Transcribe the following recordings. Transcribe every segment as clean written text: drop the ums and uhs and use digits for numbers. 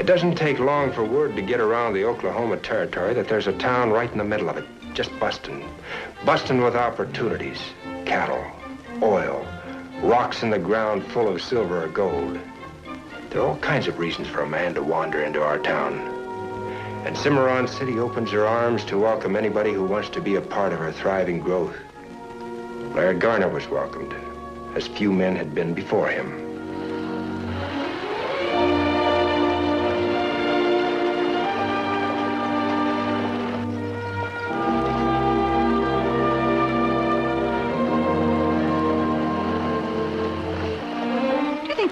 doesn't take long for word to get around the Oklahoma Territory that there's a town right in the middle of it, just busting. Busting with opportunities, cattle, oil, rocks in the ground full of silver or gold. There are all kinds of reasons for a man to wander into our town. And Cimarron City opens her arms to welcome anybody who wants to be a part of her thriving growth. Laird Garner was welcomed, as few men had been before him.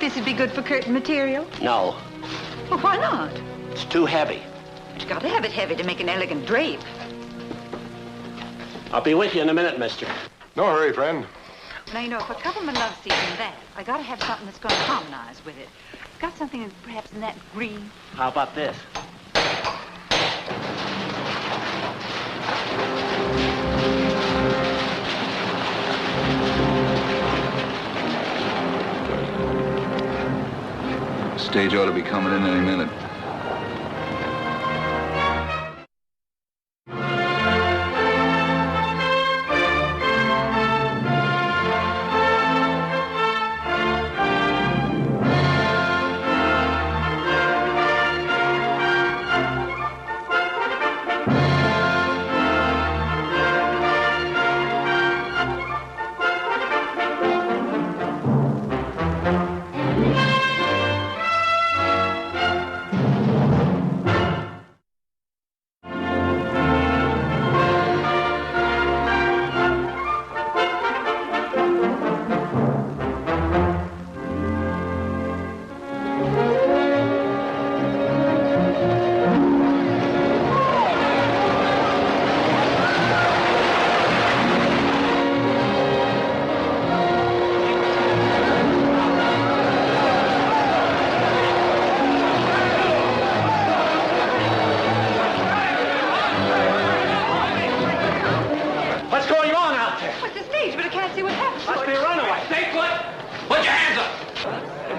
This would be good for curtain material? No. Well, why not? It's too heavy. But you gotta have it heavy to make an elegant drape. I'll be with you in a minute, mister. No hurry, friend. Now, you know, if I cover my love seat in that, I gotta have something that's gonna harmonize with it. Got something perhaps in that green? How about this? Stage ought to be coming in any minute.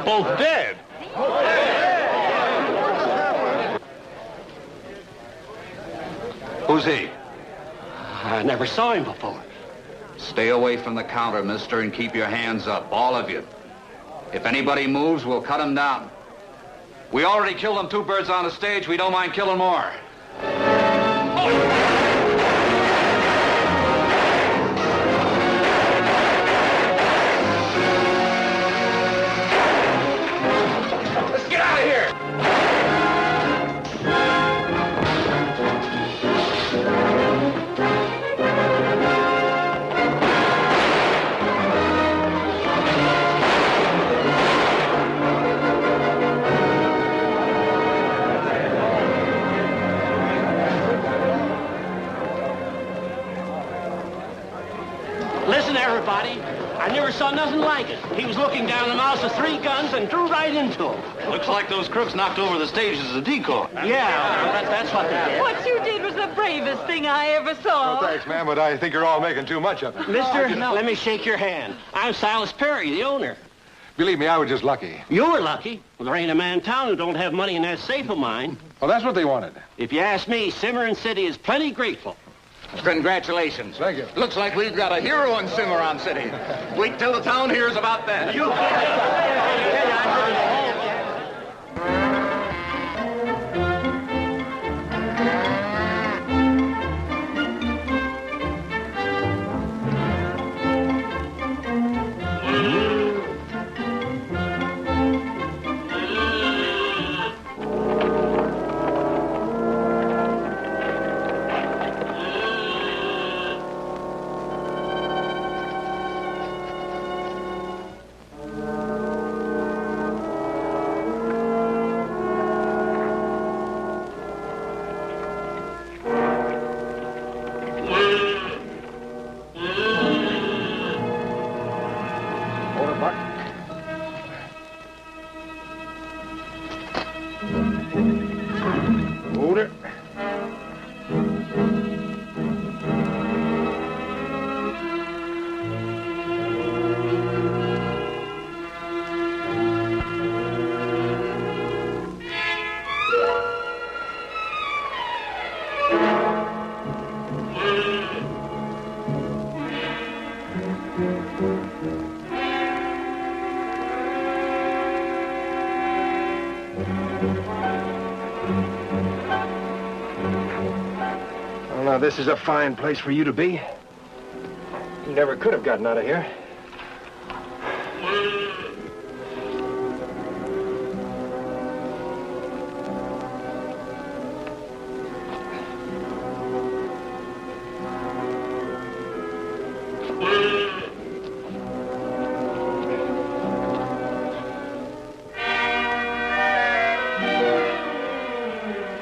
Both dead. Who's he? I never saw him before. Stay away from the counter, mister, and keep your hands up, all of you. If anybody moves, we'll cut him down. We already killed them 2 birds on the stage. We don't mind killing more. Let's get out of here. Listen, everybody. I never saw nothing like it. He was looking down the mouths of 3 guns and drew right into them. Looks like those crooks knocked over the stage as a decoy. Yeah, that's what they did. What you did was the bravest thing I ever saw. Well, thanks, ma'am, but I think you're all making too much of it. Mister, let me shake your hand. I'm Silas Perry, the owner. Believe me, I was just lucky. You were lucky. Well, there ain't a man in town who don't have money in that safe of mine. Well, that's what they wanted. If you ask me, Cimarron City is plenty grateful. Congratulations. Thank you. Looks like we've got a hero in Cimarron City. Wait till the town hears about that. Well, now, this is a fine place for you to be. You never could have gotten out of here.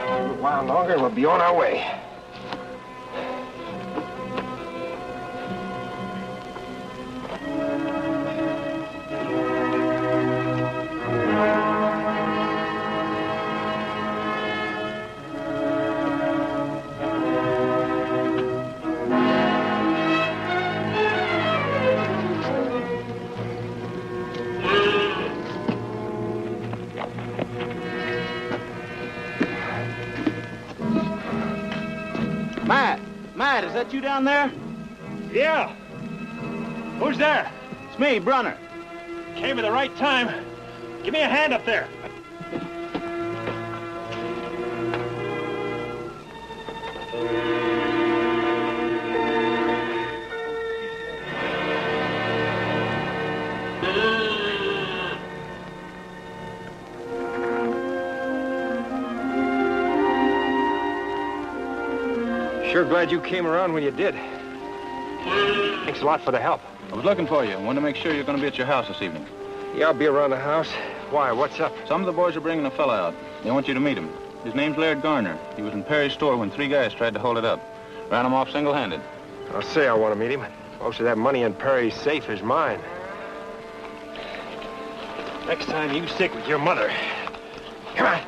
A while longer and we'll be on our way. Matt, is that you down there? Yeah. Who's there? It's me, Brunner. Came at the right time. Give me a hand up there. Sure glad you came around when you did. Thanks a lot for the help. I was looking for you. I wanted to make sure you're going to be at your house this evening. Yeah, I'll be around the house. Why? What's up? Some of the boys are bringing a fella out. They want you to meet him. His name's Laird Garner. He was in Perry's store when 3 guys tried to hold it up. Ran him off single-handed. I'll say I want to meet him. Most of that money in Perry's safe is mine. Next time you stick with your mother. Come on.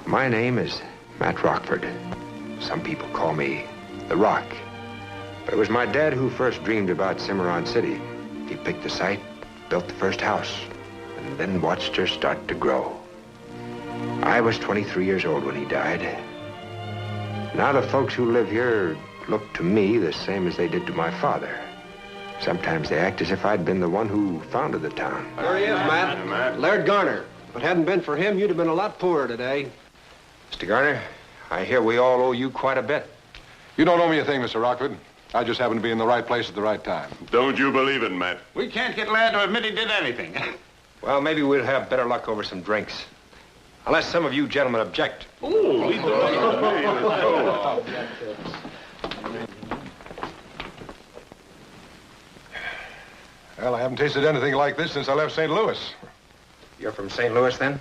My name is Matt Rockford. Some people call me The Rock. But it was my dad who first dreamed about Cimarron City. He picked the site, built the first house, and then watched her start to grow. I was 23 years old when he died. Now the folks who live here look to me the same as they did to my father. Sometimes they act as if I'd been the one who founded the town. There he is, Matt. Laird Garner. If it hadn't been for him, you'd have been a lot poorer today. Mr. Garner, I hear we all owe you quite a bit. You don't owe me a thing, Mr. Rockford. I just happen to be in the right place at the right time. Don't you believe it, Matt? We can't get Laird to admit he did anything. Well, maybe we'll have better luck over some drinks. Unless some of you gentlemen object. Oh, we don't. Well, I haven't tasted anything like this since I left St. Louis. You're from St. Louis, then?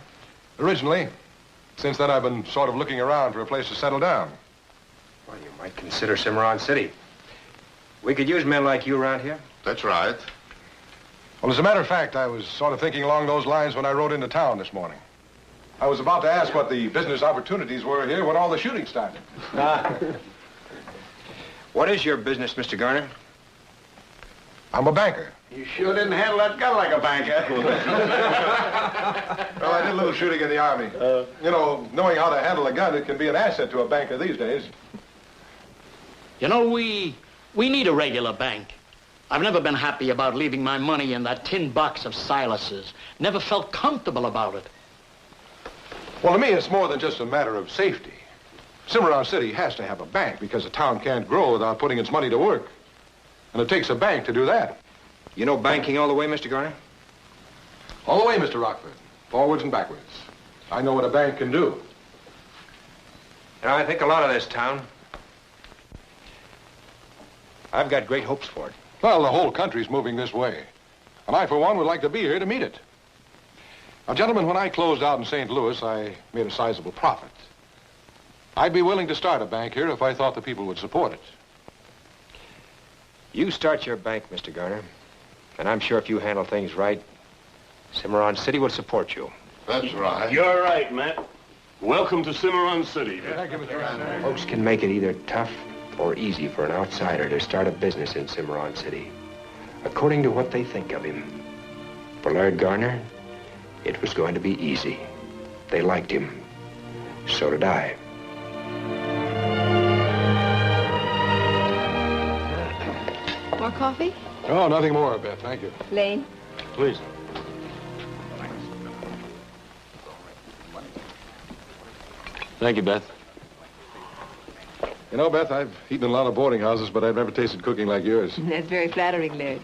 Originally. Since then, I've been sort of looking around for a place to settle down. Well, you might consider Cimarron City. We could use men like you around here. That's right. Well, as a matter of fact, I was sort of thinking along those lines when I rode into town this morning. I was about to ask what the business opportunities were here when all the shooting started. What is your business, Mr. Garner? I'm a banker. You sure didn't handle that gun like a banker. Well, I did a little shooting in the Army. You know, knowing how to handle a gun, it can be an asset to a banker these days. You know, we need a regular bank. I've never been happy about leaving my money in that tin box of Silas's. Never felt comfortable about it. Well, to me, it's more than just a matter of safety. Cimarron City has to have a bank because a town can't grow without putting its money to work. And it takes a bank to do that. You know banking all the way, Mr. Garner? All the way, Mr. Rockford. Forwards and backwards. I know what a bank can do. You know, I think a lot of this town. I've got great hopes for it. Well, the whole country's moving this way. And I, for one, would like to be here to meet it. Now, gentlemen, when I closed out in St. Louis, I made a sizable profit. I'd be willing to start a bank here if I thought the people would support it. You start your bank, Mr. Garner. And I'm sure if you handle things right, Cimarron City will support you. That's right. You're right, Matt. Welcome to Cimarron City. Thank you, Mr. Rockford. Folks can make it either tough or easy for an outsider to start a business in Cimarron City, according to what they think of him. For Laird Garner, it was going to be easy. They liked him. So did I. More coffee? Oh, nothing more, Beth. Thank you. Lane? Please. Thank you, Beth. You know, Beth, I've eaten in a lot of boarding houses, but I've never tasted cooking like yours. That's very flattering, Laird.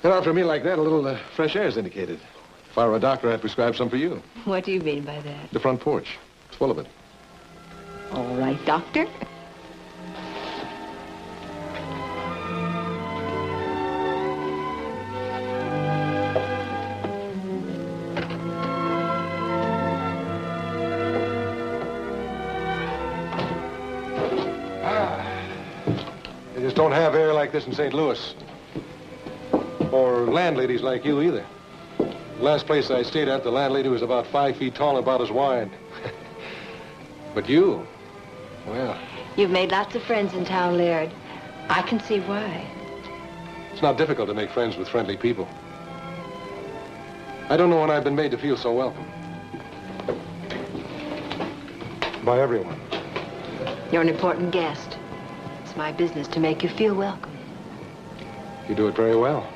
And after a meal like that, a little fresh air is indicated. If I were a doctor, I'd prescribe some for you. What do you mean by that? The front porch. It's full of it. All right, doctor. They just don't have air like this in St. Louis. Or landladies like you either. The last place I stayed at, the landlady was about 5 feet tall and about as wide. But you, well... You've made lots of friends in town, Laird. I can see why. It's not difficult to make friends with friendly people. I don't know when I've been made to feel so welcome. By everyone. You're an important guest. It's my business to make you feel welcome. You do it very well.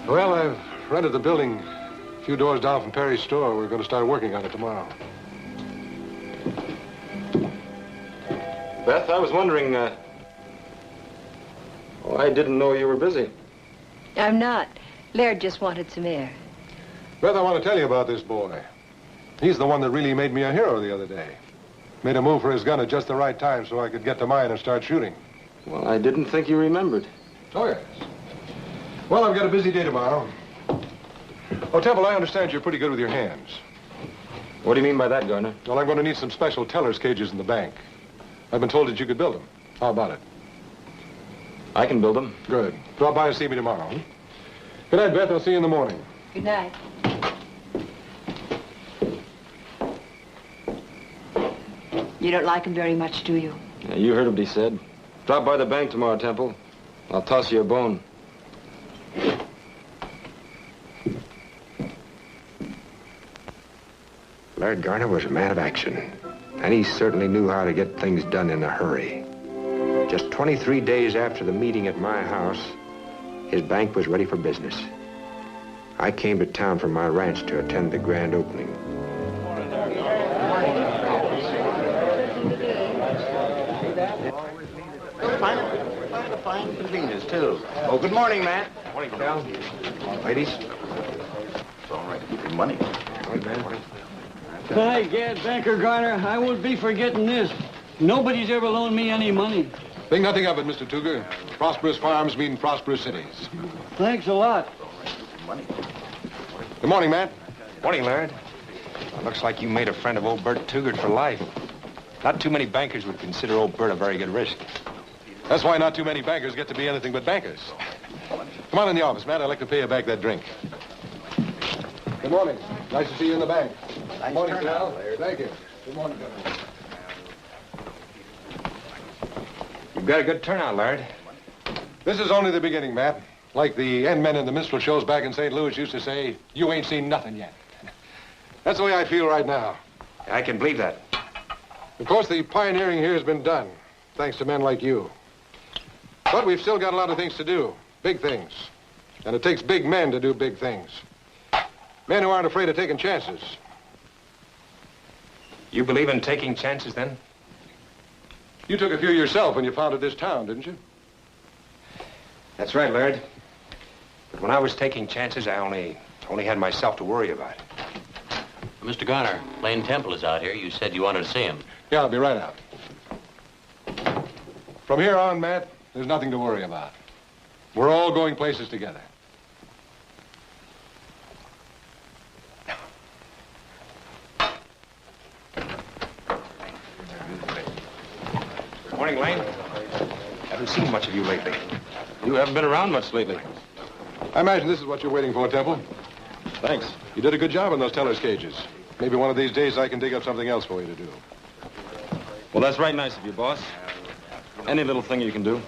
Well, I've rented the building a few doors down from Perry's store. We're going to start working on it tomorrow. Beth, I was wondering, I didn't know you were busy. I'm not. Laird just wanted some air. Beth, I want to tell you about this boy. He's the one that really made me a hero the other day. Made a move for his gun at just the right time so I could get to mine and start shooting. Well, I didn't think you remembered. Oh, yes. Well, I've got a busy day tomorrow. Oh, Temple, I understand you're pretty good with your hands. What do you mean by that, Garner? Well, I'm going to need some special teller's cages in the bank. I've been told that you could build them. How about it? I can build them. Good. Drop by and see me tomorrow. Hmm? Good night, Beth. I'll see you in the morning. Good night. You don't like him very much, do you? Yeah, you heard what he said. Drop by the bank tomorrow, Temple. I'll toss you a bone. Laird Garner was a man of action, and he certainly knew how to get things done in a hurry. Just 23 days after the meeting at my house, his bank was ready for business. I came to town from my ranch to attend the grand opening. Fine convenience, too. Oh, good morning, Matt. Morning, Cal. Ladies. It's all right. Good money. Morning, man. By gad, Banker Garner, I won't be forgetting this. Nobody's ever loaned me any money. Think nothing of it, Mr. Tuger. Prosperous farms mean prosperous cities. Thanks a lot. Good morning, Matt. Morning, Laird. Well, looks like you made a friend of old Bert Tugert for life. Not too many bankers would consider old Bert a very good risk. That's why not too many bankers get to be anything but bankers. Come on in the office, Matt. I'd like to pay you back that drink. Good morning. Nice to see you in the bank. Good morning, Cal. Thank you. Good morning, gentlemen. You've got a good turnout, Laird. This is only the beginning, Matt. Like the end men in the minstrel shows back in St. Louis used to say, you ain't seen nothing yet. That's the way I feel right now. I can believe that. Of course, the pioneering here has been done, thanks to men like you. But we've still got a lot of things to do, big things. And it takes big men to do big things. Men who aren't afraid of taking chances. You believe in taking chances, then? You took a few yourself when you founded this town, didn't you? That's right, Laird. But when I was taking chances, I only had myself to worry about. Mr. Garner, Lane Temple is out here. You said you wanted to see him. Yeah, I'll be right out. From here on, Matt, there's nothing to worry about. We're all going places together. Morning, Lane. Haven't seen much of you lately. You haven't been around much lately. I imagine this is what you're waiting for, Temple. Thanks. You did a good job in those teller's cages. Maybe one of these days I can dig up something else for you to do. Well, that's right nice of you, boss. Any little thing you can do.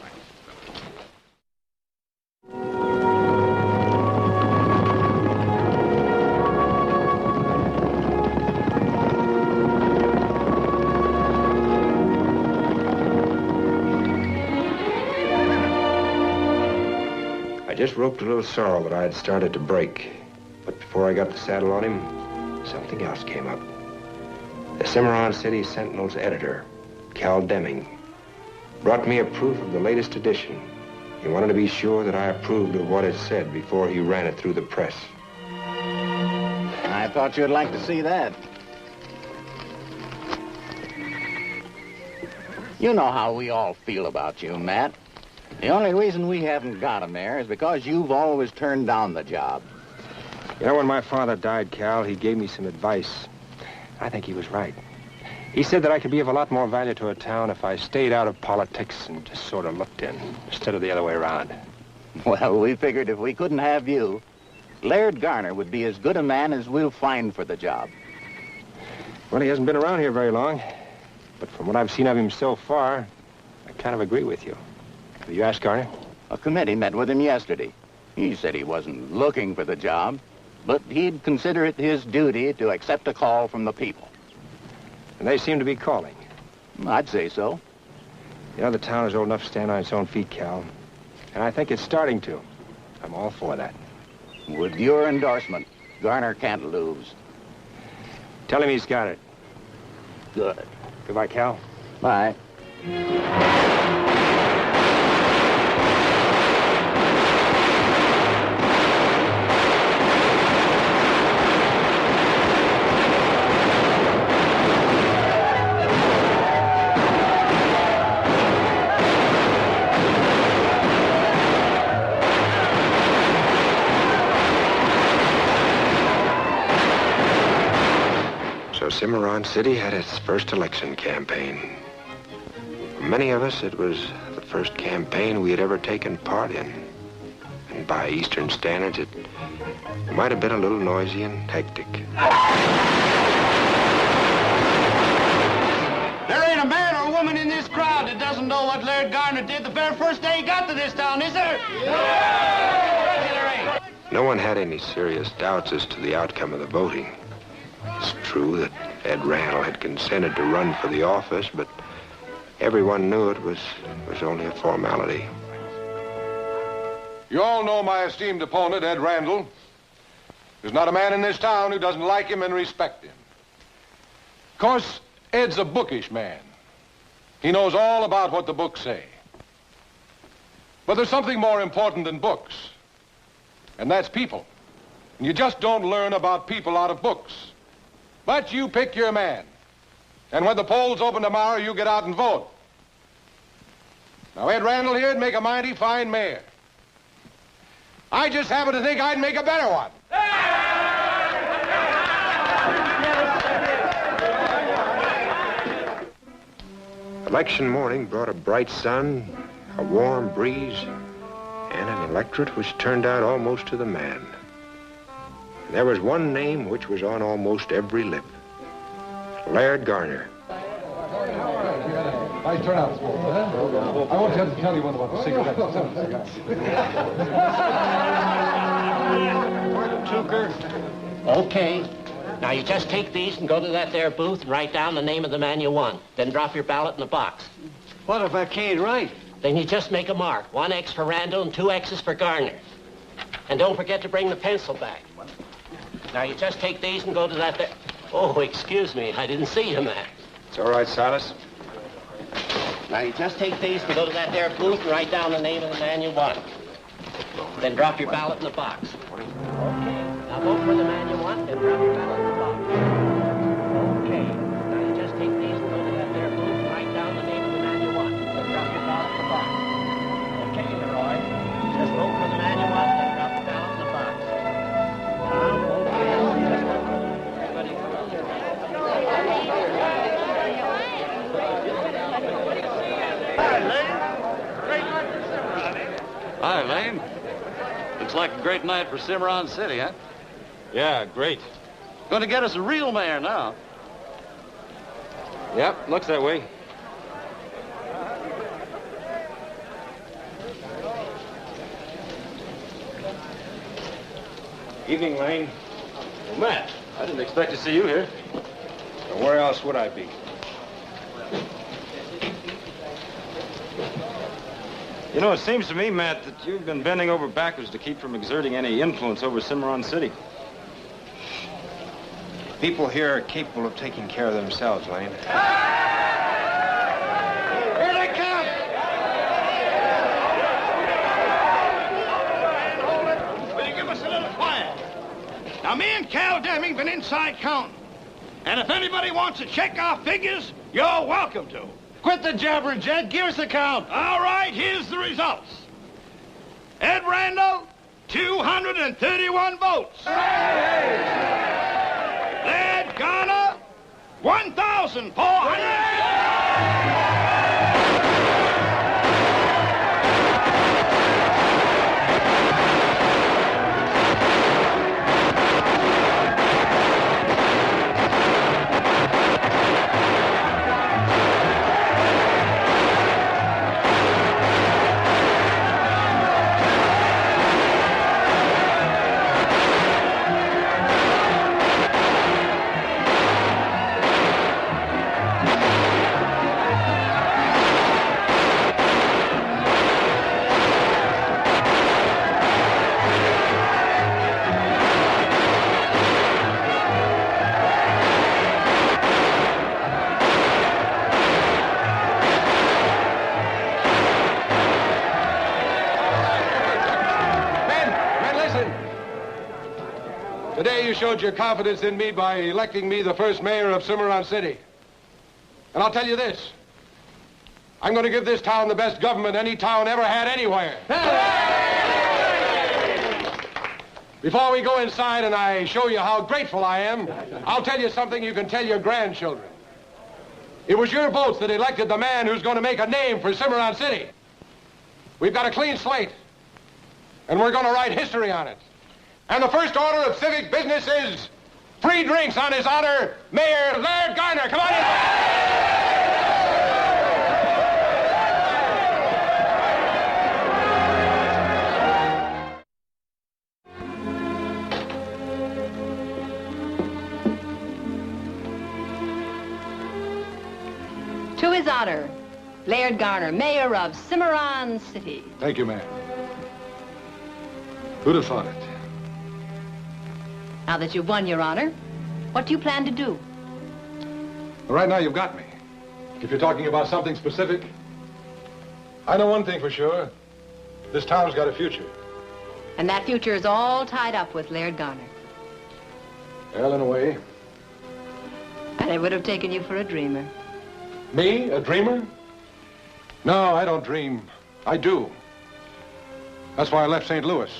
just roped a little sorrel that I had started to break. But before I got the saddle on him, something else came up. The Cimarron City Sentinel's editor, Cal Deming, brought me a proof of the latest edition. He wanted to be sure that I approved of what it said before he ran it through the press. I thought you'd like to see that. You know how we all feel about you, Matt. The only reason we haven't got him there is because you've always turned down the job. You know, when my father died, Cal, he gave me some advice. I think he was right. He said that I could be of a lot more value to a town if I stayed out of politics and just sort of looked in, instead of the other way around. Well, we figured if we couldn't have you, Laird Garner would be as good a man as we'll find for the job. Well, he hasn't been around here very long. But from what I've seen of him so far, I kind of agree with you. Have you asked Garner? A committee met with him yesterday. He said he wasn't looking for the job, but he'd consider it his duty to accept a call from the people. And they seem to be calling. I'd say so. You know, the town is old enough to stand on its own feet, Cal. And I think it's starting to. I'm all for that. With your endorsement, Garner can't lose. Tell him he's got it. Good. Goodbye, Cal. Bye. So Cimarron City had its first election campaign. For many of us, it was the first campaign we had ever taken part in. And by Eastern standards, it might have been a little noisy and hectic. There ain't a man or a woman in this crowd that doesn't know what Laird Garner did the very first day he got to this town, is there? Yeah! No one had any serious doubts as to the outcome of the voting. It's true that Ed Randall had consented to run for the office, but everyone knew it was only a formality. You all know my esteemed opponent, Ed Randall. There's not a man in this town who doesn't like him and respect him. Of course, Ed's a bookish man. He knows all about what the books say. But there's something more important than books, and that's people. And you just don't learn about people out of books. But you pick your man. And when the polls open tomorrow, you get out and vote. Now, Ed Randall here'd make a mighty fine mayor. I just happen to think I'd make a better one. Election morning brought a bright sun, a warm breeze, and an electorate which turned out almost to the man. There was one name which was on almost every lip. Laird Garner. Nice turnout, sport. I want to tell you one about the cigarettes. Tucker. Okay. Now, you just take these and go to that there booth and write down the name of the man you won. Then drop your ballot in the box. What if I can't write? Then you just make a mark. 1 X for Randall and 2 X's for Garner. And don't forget to bring the pencil back. Now, you just take these and go to that there... Oh, excuse me. I didn't see you, Matt. It's all right, Silas. Now, you just take these and go to that there booth and write down the name of the man you won. Then drop your ballot in the box. Okay. Now, vote for the man you want, then drop your ballot in the box. Okay. Now, you just take these and go to that there booth and write down the name of the man you want. Then drop your ballot in the box. Okay, Leroy. Just vote for the man you want, then drop the ballot in the box. Tom, okay. Just vote for everybody. Hi, Lane. Looks like a great night for Cimarron City, huh? Yeah, great. Going to get us a real mayor now. Yep, looks that way. Evening, Lane. Well, Matt, I didn't expect to see you here. Now, where else would I be? You know, it seems to me, Matt, that you've been bending over backwards to keep from exerting any influence over Cimarron City. People here are capable of taking care of themselves, Lane. Here they come! Will you give us a little quiet? Now, me and Cal Deming been inside counting. And if anybody wants to check our figures, you're welcome to. Quit the jabbering, Jed. Give us the count. All right, here's the results. Ed Randall, 231 votes. Laird Garner, 1,400. Today you showed your confidence in me by electing me the first mayor of Cimarron City. And I'll tell you this. I'm going to give this town the best government any town ever had anywhere. Before we go inside and I show you how grateful I am, I'll tell you something you can tell your grandchildren. It was your votes that elected the man who's going to make a name for Cimarron City. We've got a clean slate, and we're going to write history on it. And the first order of civic business is free drinks on his honor, Mayor Laird Garner. Come on in. To his honor, Laird Garner, mayor of Cimarron City. Thank you, ma'am. Who'd have thought it? Now that you've won, Your Honor, what do you plan to do? Well, right now, you've got me. If you're talking about something specific, I know one thing for sure. This town's got a future. And that future is all tied up with Laird Garner. Well, in a way. And it would have taken you for a dreamer. Me? A dreamer? No, I don't dream. I do. That's why I left St. Louis.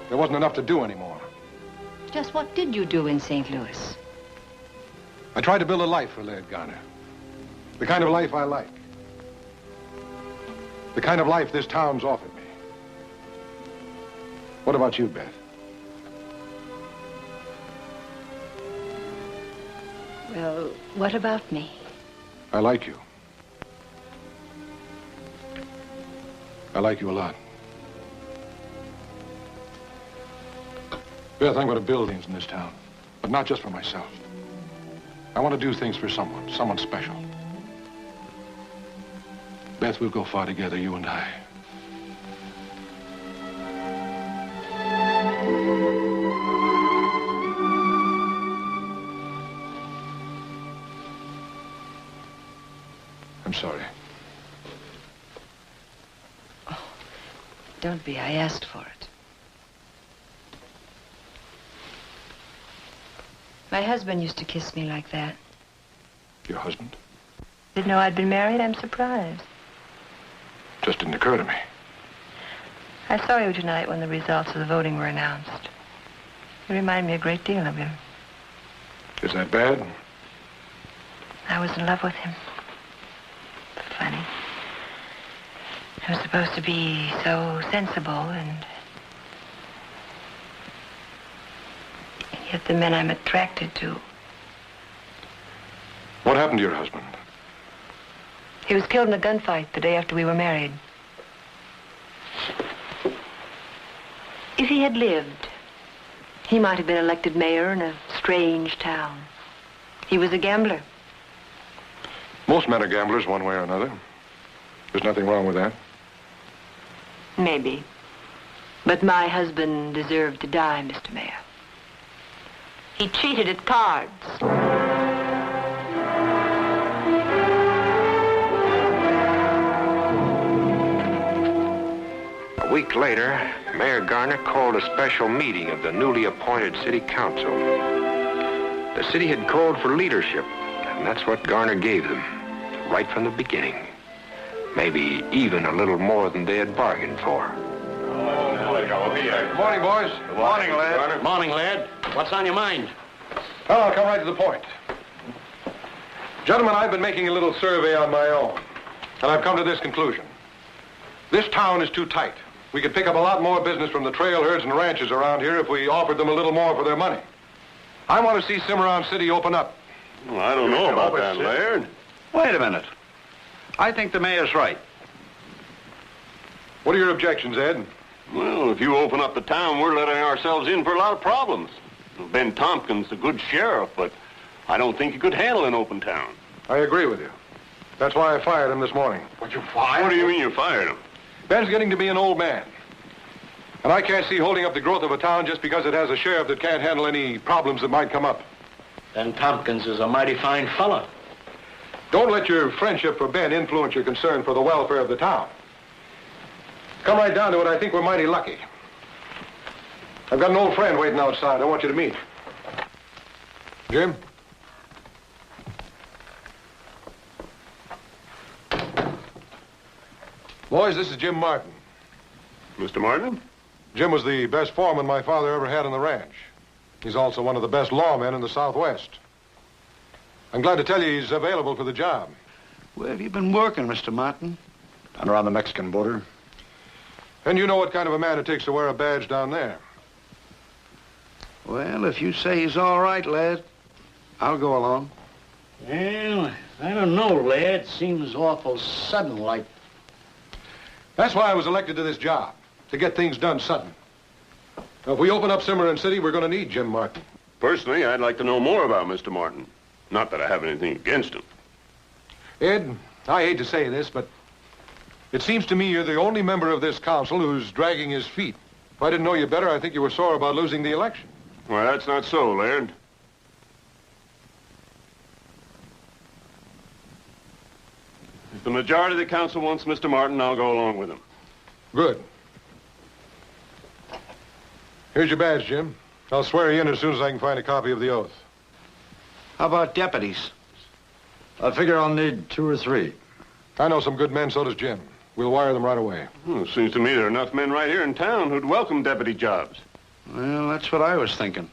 There wasn't enough to do anymore. Just what did you do in St. Louis? I tried to build a life for Laird Garner. The kind of life I like. The kind of life this town's offered me. What about you, Beth? Well, what about me? I like you. I like you a lot. Beth, I'm going to build things in this town, but not just for myself. I want to do things for someone special. Beth, we'll go far together, you and I. I'm sorry. Oh, don't be. I asked for it. My husband used to kiss me like that. Your husband? Didn't know I'd been married? I'm surprised. Just didn't occur to me. I saw you tonight when the results of the voting were announced. You remind me a great deal of him. Is that bad? I was in love with him. Funny. He was supposed to be so sensible and yet the men I'm attracted to. What happened to your husband? He was killed in a gunfight the day after we were married. If he had lived, he might have been elected mayor in a strange town. He was a gambler. Most men are gamblers one way or another. There's nothing wrong with that. Maybe. But my husband deserved to die, Mr. Mayor. He cheated at cards. A week later, Mayor Garner called a special meeting of the newly appointed city council. The city had called for leadership, and that's what Garner gave them, right from the beginning. Maybe even a little more than they had bargained for. Good morning, boys. Good morning, lad. Morning, lad. What's on your mind? Well, I'll come right to the point. Gentlemen, I've been making a little survey on my own, and I've come to this conclusion. This town is too tight. We could pick up a lot more business from the trail herds and ranches around here if we offered them a little more for their money. I want to see Cimarron City open up. Well, I don't know about that, Laird. Wait a minute. I think the mayor's right. What are your objections, Ed? Well, if you open up the town, we're letting ourselves in for a lot of problems. Ben Tompkins is a good sheriff, but I don't think he could handle an open town. I agree with you. That's why I fired him this morning. What, you fired? What do you mean you fired him? Ben's getting to be an old man. And I can't see holding up the growth of a town just because it has a sheriff that can't handle any problems that might come up. Ben Tompkins is a mighty fine fella. Don't let your friendship for Ben influence your concern for the welfare of the town. Come right down to it, I think we're mighty lucky. I've got an old friend waiting outside I want you to meet. Jim? Boys, this is Jim Martin. Mr. Martin? Jim was the best foreman my father ever had on the ranch. He's also one of the best lawmen in the Southwest. I'm glad to tell you he's available for the job. Where have you been working, Mr. Martin? Down around the Mexican border. And you know what kind of a man it takes to wear a badge down there. Well, if you say he's all right, lad, I'll go along. Well, I don't know, lad. Seems awful sudden like. That's why I was elected to this job, to get things done sudden. Now, if we open up Cimarron City, we're going to need Jim Martin. Personally, I'd like to know more about Mr. Martin. Not that I have anything against him. Ed, I hate to say this, but it seems to me you're the only member of this council who's dragging his feet. If I didn't know you better, I think you were sore about losing the election. Well, that's not so, Laird. If the majority of the council wants Mr. Martin, I'll go along with him. Good. Here's your badge, Jim. I'll swear you in as soon as I can find a copy of the oath. How about deputies? I figure I'll need 2 or 3. I know some good men, so does Jim. We'll wire them right away. Well, it seems to me there are enough men right here in town who'd welcome deputy jobs. Well, that's what I was thinking.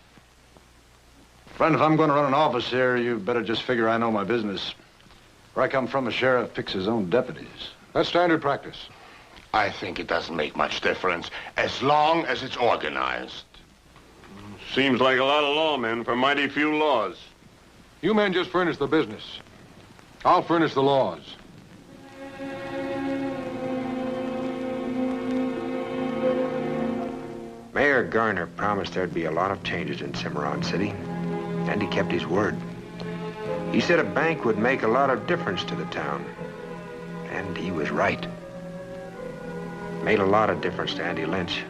Friend, if I'm going to run an office here, you better just figure I know my business. Where I come from, a sheriff picks his own deputies. That's standard practice. I think it doesn't make much difference as long as it's organized. Seems like a lot of lawmen for mighty few laws. You men just furnish the business. I'll furnish the laws. Mayor Garner promised there'd be a lot of changes in Cimarron City, and he kept his word. He said a bank would make a lot of difference to the town, and he was right. Made a lot of difference to Andy Lynch,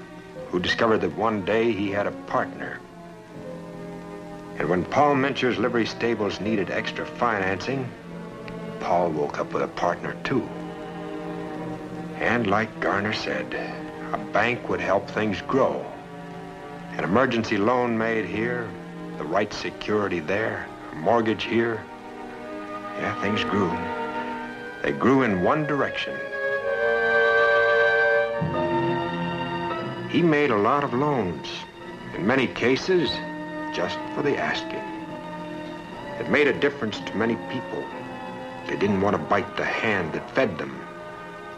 who discovered that one day he had a partner. And when Paul Mincher's livery stables needed extra financing, Paul woke up with a partner, too. And like Garner said, a bank would help things grow. An emergency loan made here, the right security there, a mortgage here. Yeah, things grew. They grew in one direction. He made a lot of loans, in many cases, just for the asking. It made a difference to many people. They didn't want to bite the hand that fed them,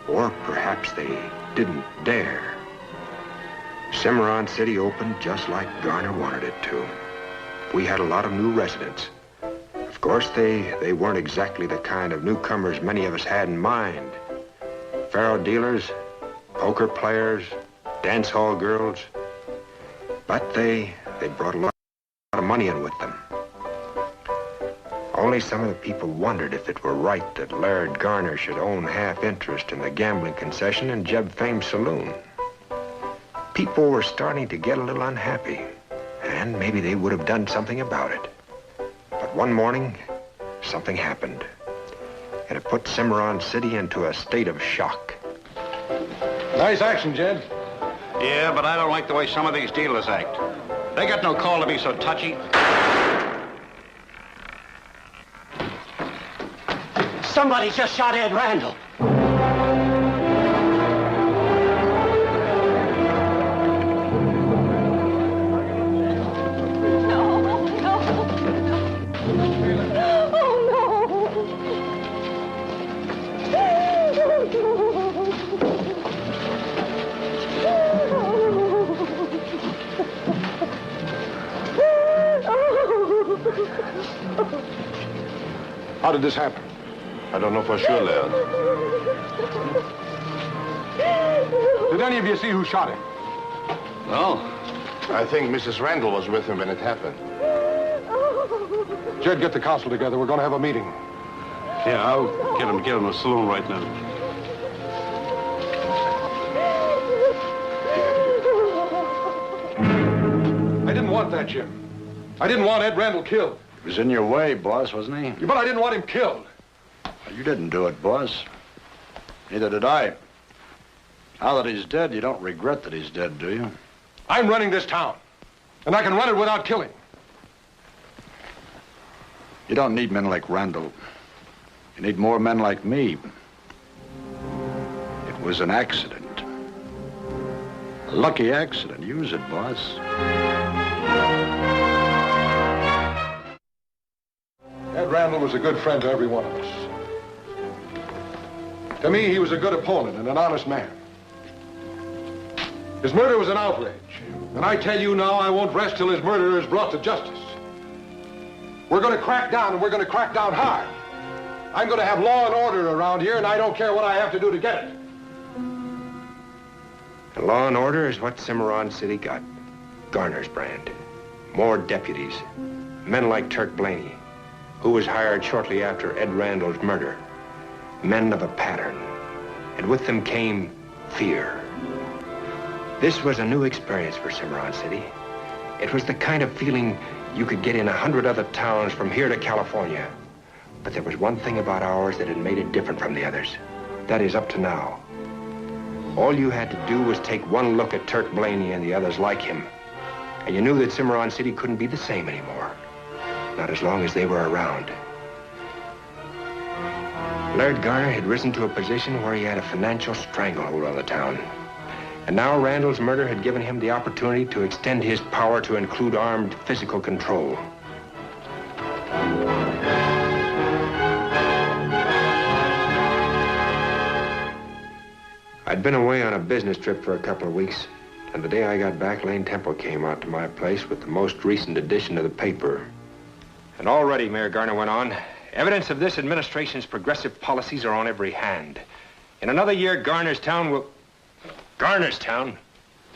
or perhaps they didn't dare. Cimarron City opened just like Garner wanted it to. We had a lot of new residents. Of course, they weren't exactly the kind of newcomers many of us had in mind. Faro dealers, poker players, dance hall girls. But they brought a lot of money in with them. Only some of the people wondered if it were right that Laird Garner should own half interest in the gambling concession in Jeb Fame's saloon. People were starting to get a little unhappy, and maybe they would have done something about it. But one morning, something happened, and it put Cimarron City into a state of shock. Nice action, Jed. Yeah, but I don't like the way some of these dealers act. They got no call to be so touchy. Somebody just shot Ed Randall. How did this happen? I don't know for sure, Laird. Did any of you see who shot him? No. I think Mrs. Randall was with him when it happened. Jed, get the council together. We're going to have a meeting. Yeah, I'll get him in the saloon right now. I didn't want that, Jim. I didn't want Ed Randall killed. He was in your way, boss, wasn't he? But I didn't want him killed. You didn't do it, boss. Neither did I. Now that he's dead, you don't regret that he's dead, do you? I'm running this town, and I can run it without killing. You don't need men like Randall. You need more men like me. It was an accident. A lucky accident. Use it, boss. Ed Randall was a good friend to every one of us. To me, he was a good opponent and an honest man. His murder was an outrage. And I tell you now, I won't rest till his murderer is brought to justice. We're going to crack down, and we're going to crack down hard. I'm going to have law and order around here, and I don't care what I have to do to get it. And law and order is what Cimarron City got. Garner's brand. More deputies. Men like Turk Blaney, who was hired shortly after Ed Randall's murder. Men of a pattern. And with them came fear. This was a new experience for Cimarron City. It was the kind of feeling you could get in 100 other towns from here to California. But there was one thing about ours that had made it different from the others. That is, up to now. All you had to do was take one look at Turk Blaney and the others like him. And you knew that Cimarron City couldn't be the same anymore. Not as long as they were around. Laird Garner had risen to a position where he had a financial stranglehold on the town. And now Randall's murder had given him the opportunity to extend his power to include armed physical control. I'd been away on a business trip for a couple of weeks, and the day I got back, Lane Temple came out to my place with the most recent edition of the paper. And already, Mayor Garner went on, evidence of this administration's progressive policies are on every hand. In another year, Garnerstown will... Garnerstown?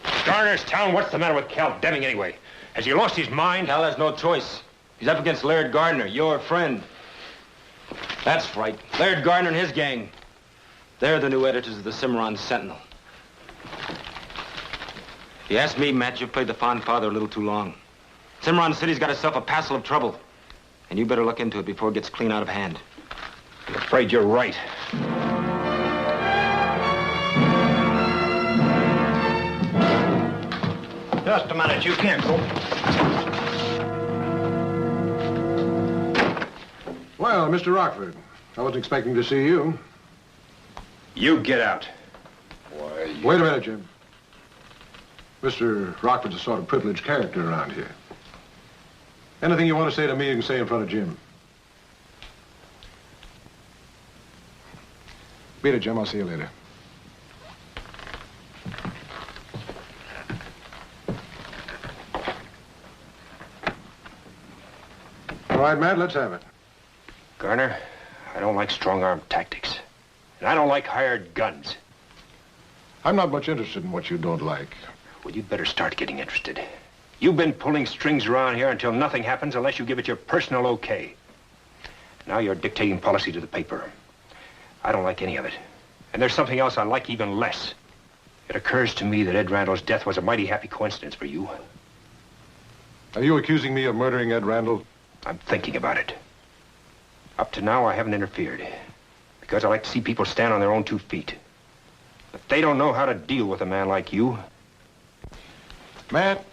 Garnerstown? What's the matter with Cal Deming, anyway? Has he lost his mind? Cal has no choice. He's up against Laird Gardner, your friend. That's right. Laird Gardner and his gang. They're the new editors of the Cimarron Sentinel. If you ask me, Matt, you've played the fond father a little too long. Cimarron City's got itself a passel of trouble. And you better look into it before it gets clean out of hand. I'm afraid you're right. Just a minute, you can't go. Well, Mr. Rockford, I wasn't expecting to see you. You get out. Why, wait a minute, Jim. Mr. Rockford's a sort of privileged character around here. Anything you want to say to me, you can say in front of Jim. Beat it, Jim. I'll see you later. All right, Matt, let's have it. Garner, I don't like strong-arm tactics. And I don't like hired guns. I'm not much interested in what you don't like. Well, you'd better start getting interested. You've been pulling strings around here until nothing happens unless you give it your personal okay. Now you're dictating policy to the paper. I don't like any of it. And there's something else I like even less. It occurs to me that Ed Randall's death was a mighty happy coincidence for you. Are you accusing me of murdering Ed Randall? I'm thinking about it. Up to now, I haven't interfered. Because I like to see people stand on their own 2 feet. But they don't know how to deal with a man like you. Matt,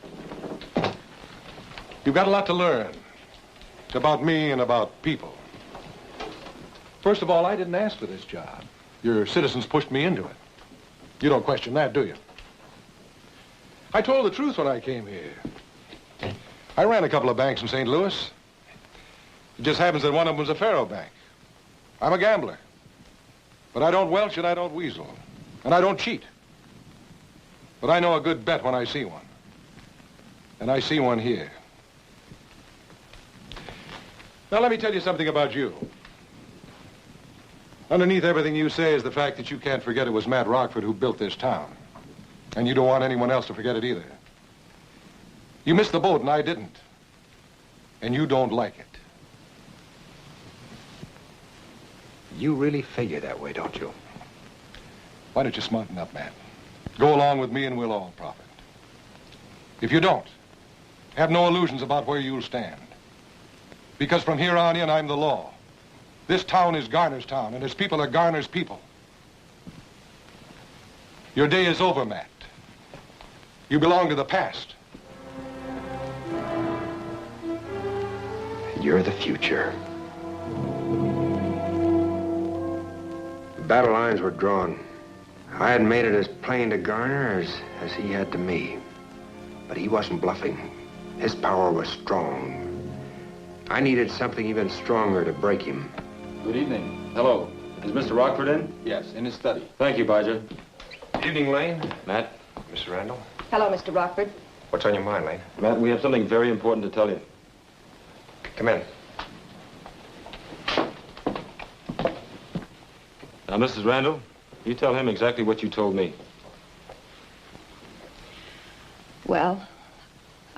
you've got a lot to learn. It's about me and about people. First of all, I didn't ask for this job. Your citizens pushed me into it. You don't question that, do you? I told the truth when I came here. I ran a couple of banks in St. Louis. It just happens that one of them was a faro bank. I'm a gambler. But I don't welch and I don't weasel. And I don't cheat. But I know a good bet when I see one. And I see one here. Now, let me tell you something about you. Underneath everything you say is the fact that you can't forget it was Matt Rockford who built this town. And you don't want anyone else to forget it either. You missed the boat and I didn't. And you don't like it. You really figure that way, don't you? Why don't you smarten up, Matt? Go along with me and we'll all profit. If you don't, have no illusions about where you'll stand. Because from here on in, I'm the law. This town is Garner's town, and its people are Garner's people. Your day is over, Matt. You belong to the past. You're the future. The battle lines were drawn. I had made it as plain to Garner as he had to me. But he wasn't bluffing. His power was strong. I needed something even stronger to break him. Good evening. Hello. Is Mr. Rockford in? Yes, in his study. Thank you, Bijah. Evening, Lane. Matt. Mr. Randall. Hello, Mr. Rockford. What's on your mind, Lane? Matt, we have something very important to tell you. Come in. Now, Mrs. Randall, you tell him exactly what you told me. Well,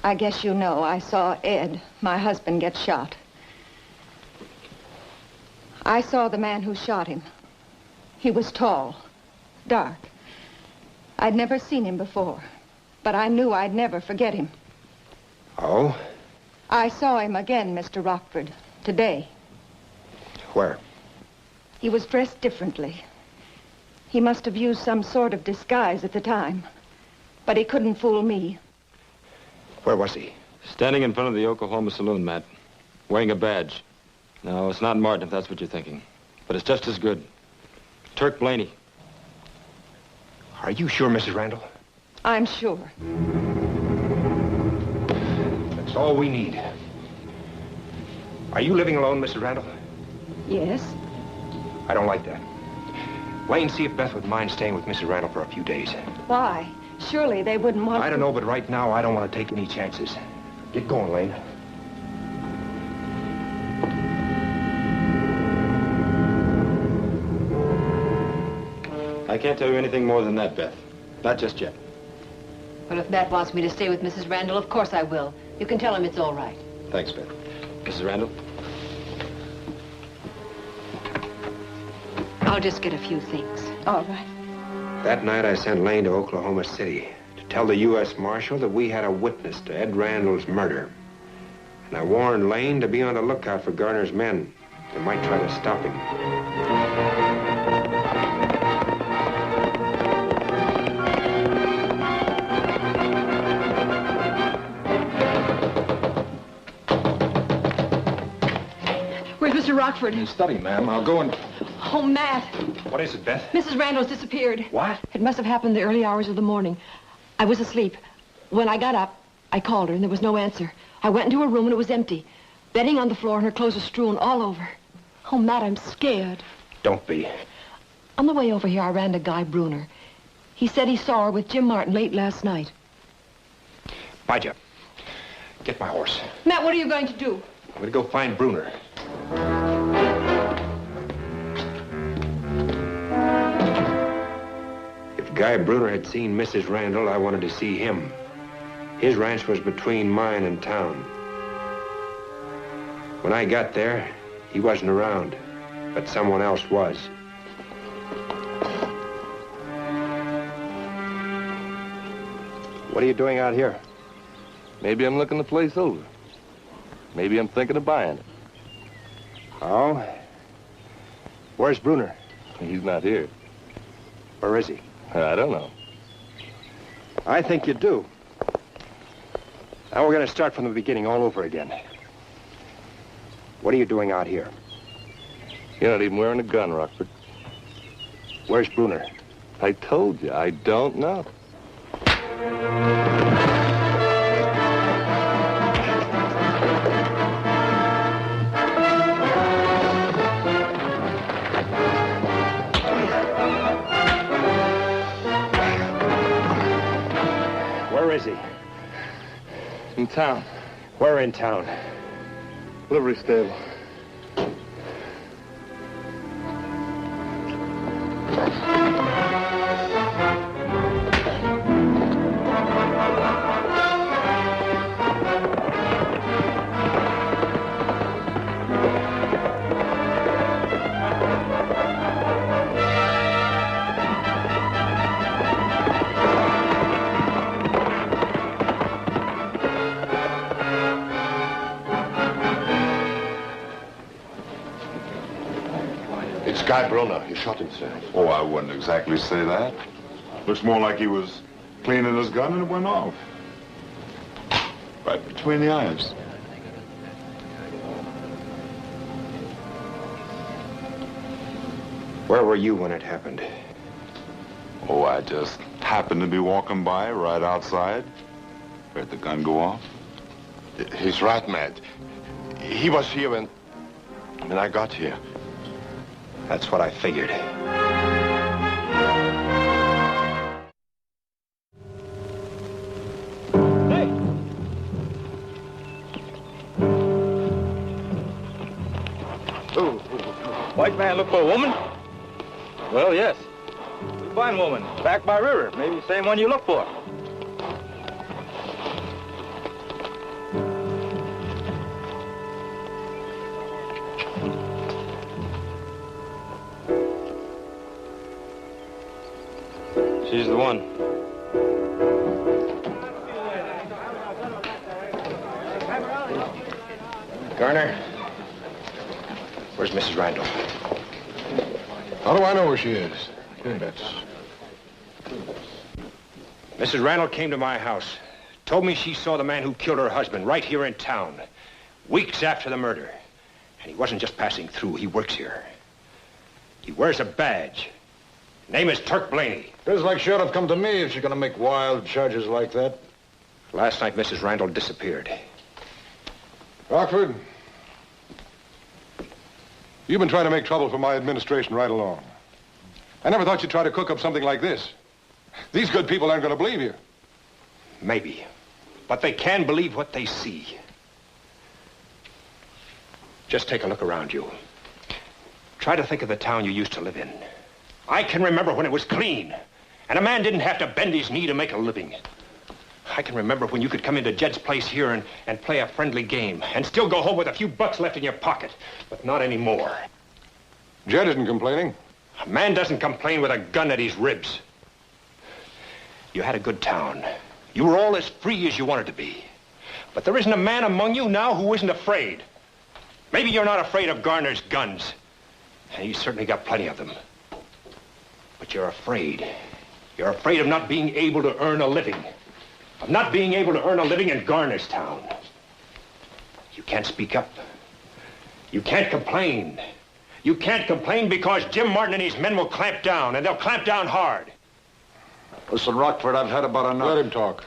I guess you know I saw Ed, my husband, get shot. I saw the man who shot him. He was tall, dark. I'd never seen him before, but I knew I'd never forget him. Oh? I saw him again, Mr. Rockford, today. Where? He was dressed differently. He must have used some sort of disguise at the time, but he couldn't fool me. Where was he? Standing in front of the Oklahoma saloon, Matt, wearing a badge. No, it's not Martin, if that's what you're thinking. But it's just as good. Turk Blaney. Are you sure, Mrs. Randall? I'm sure. That's all we need. Are you living alone, Mrs. Randall? Yes. I don't like that. Lane, see if Beth would mind staying with Mrs. Randall for a few days. Why? Surely they wouldn't want I don't know, but right now I don't want to take any chances. Get going, Lane. I can't tell you anything more than that, Beth. Not just yet. Well, if Matt wants me to stay with Mrs. Randall, of course I will. You can tell him it's all right. Thanks, Beth. Mrs. Randall? I'll just get a few things. All right. That night I sent Lane to Oklahoma City to tell the U.S. Marshal that we had a witness to Ed Randall's murder. And I warned Lane to be on the lookout for Garner's men. They might try to stop him. Where's Mr. Rockford? In his study, ma'am. I'll go and... Oh, Matt. What is it, Beth? Mrs. Randall's disappeared. What? It must have happened in the early hours of the morning. I was asleep. When I got up, I called her, and there was no answer. I went into her room, and it was empty. Bedding on the floor, and her clothes were strewn all over. Oh, Matt, I'm scared. Don't be. On the way over here, I ran to Guy Bruner. He said he saw her with Jim Martin late last night. Bijah, get my horse. Matt, what are you going to do? I'm going to go find Bruner. If Guy Bruner had seen Mrs. Randall, I wanted to see him. His ranch was between mine and town. When I got there, he wasn't around, but someone else was. What are you doing out here? Maybe I'm looking the place over. Maybe I'm thinking of buying it. Oh? Where's Bruner? He's not here. Where is he? I don't know. I think you do. Now we're going to start from the beginning all over again. What are you doing out here? You're not even wearing a gun, Rockford. Where's Bruner? I told you, I don't know. Where is he? In town. Where in town? Livery stable. Guy Bruner, he shot himself. Oh, I wouldn't exactly say that. Looks more like he was cleaning his gun and it went off. Right between the eyes. Where were you when it happened? Oh, I just happened to be walking by right outside. Heard the gun go off. He's right, Matt. He was here when I got here. That's what I figured. White man look for a woman? Well, yes. We find woman back by river. Maybe the same one you look for. She's the one. Garner, where's Mrs. Randall? How do I know where she is? That's... Mrs. Randall came to my house. Told me she saw the man who killed her husband right here in town, weeks after the murder. And he wasn't just passing through, he works here. He wears a badge. Name is Turk Blaney. Feels like she ought to have come to me if she's going to make wild charges like that. Last night, Mrs. Randall disappeared. Rockford, you've been trying to make trouble for my administration right along. I never thought you'd try to cook up something like this. These good people aren't going to believe you. Maybe. But they can believe what they see. Just take a look around you. Try to think of the town you used to live in. I can remember when it was clean, and a man didn't have to bend his knee to make a living. I can remember when you could come into Jed's place here and play a friendly game and still go home with a few bucks left in your pocket, but not anymore. Jed isn't complaining. A man doesn't complain with a gun at his ribs. You had a good town. You were all as free as you wanted to be. But there isn't a man among you now who isn't afraid. Maybe you're not afraid of Garner's guns. And he's certainly got plenty of them. But you're afraid. You're afraid of not being able to earn a living. Of not being able to earn a living in Garner's town. You can't speak up. You can't complain. You can't complain because Jim Martin and his men will clamp down, and they'll clamp down hard. Listen, Rockford, I've had about enough. Let him talk.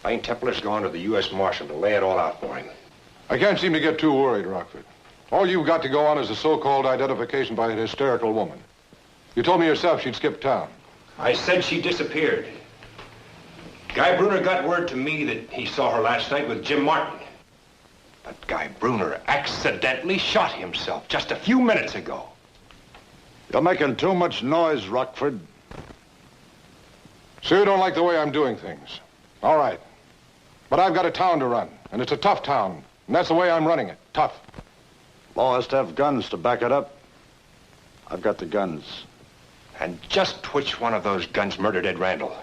Lane Templar's gone to the U.S. Marshal to lay it all out for him. I can't seem to get too worried, Rockford. All you've got to go on is a so-called identification by a hysterical woman. You told me yourself she'd skipped town. I said she disappeared. Guy Bruner got word to me that he saw her last night with Jim Martin. But Guy Bruner accidentally shot himself just a few minutes ago. You're making too much noise, Rockford. So you don't like the way I'm doing things. All right. But I've got a town to run, and it's a tough town. And that's the way I'm running it. Tough. Law has to have guns to back it up. I've got the guns. And just which one of those guns murdered Ed Randall?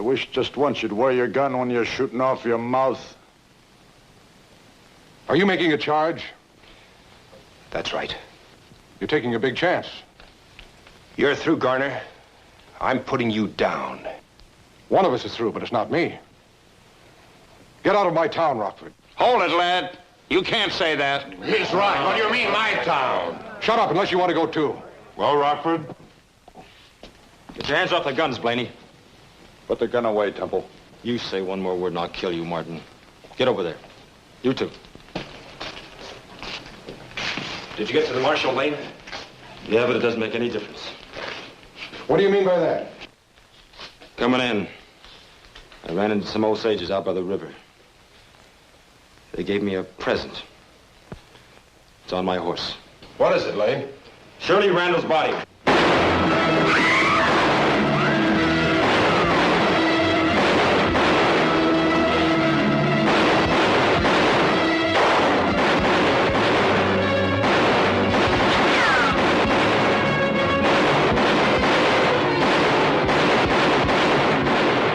wish just once you'd wear your gun when you're shooting off your mouth. Are you making a charge? That's right. You're taking a big chance. You're through, Garner. I'm putting you down. One of us is through, but it's not me. Get out of my town, Rockford. Hold it, lad. You can't say that. He's right. What do you mean, my town? Shut up unless you want to go too. Well, Rockford? Get your hands off the guns, Blaney. Put the gun away, Temple. You say one more word and I'll kill you, Martin. Get over there. You too. Did you get to the Marshall Lane? Yeah, but it doesn't make any difference. What do you mean by that? Coming in, I ran into some Osages out by the river. They gave me a present. It's on my horse. What is it, Lane? Shirley Randall's body.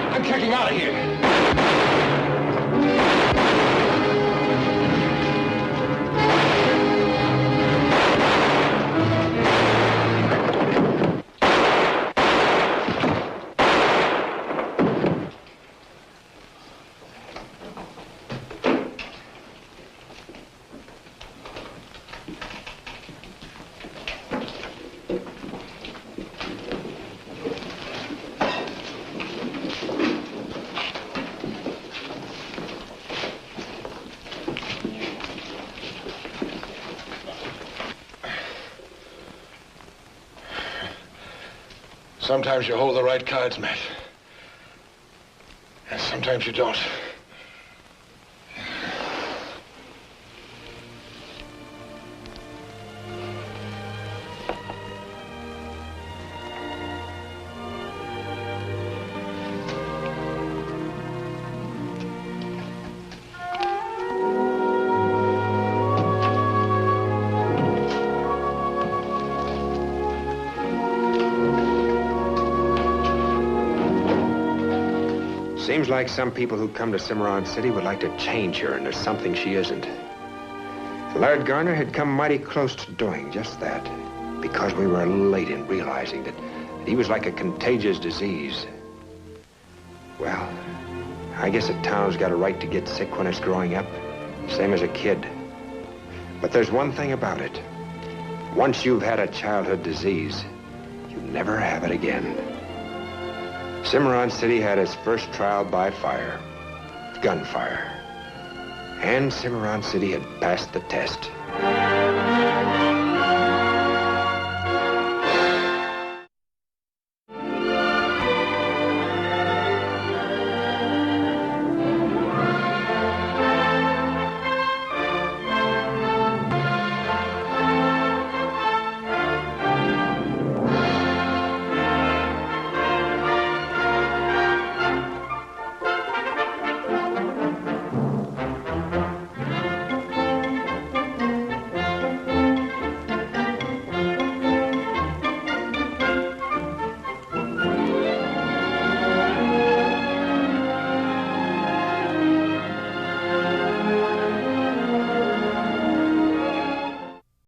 I'm kicking out of here. Sometimes you hold the right cards, Matt. And sometimes you don't. Seems like some people who come to Cimarron City would like to change her into something she isn't. Laird Garner had come mighty close to doing just that, because we were late in realizing that he was like a contagious disease. Well, I guess a town's got a right to get sick when it's growing up, same as a kid. But there's one thing about it. Once you've had a childhood disease, you never have it again. Cimarron City had its first trial by fire, gunfire. And Cimarron City had passed the test.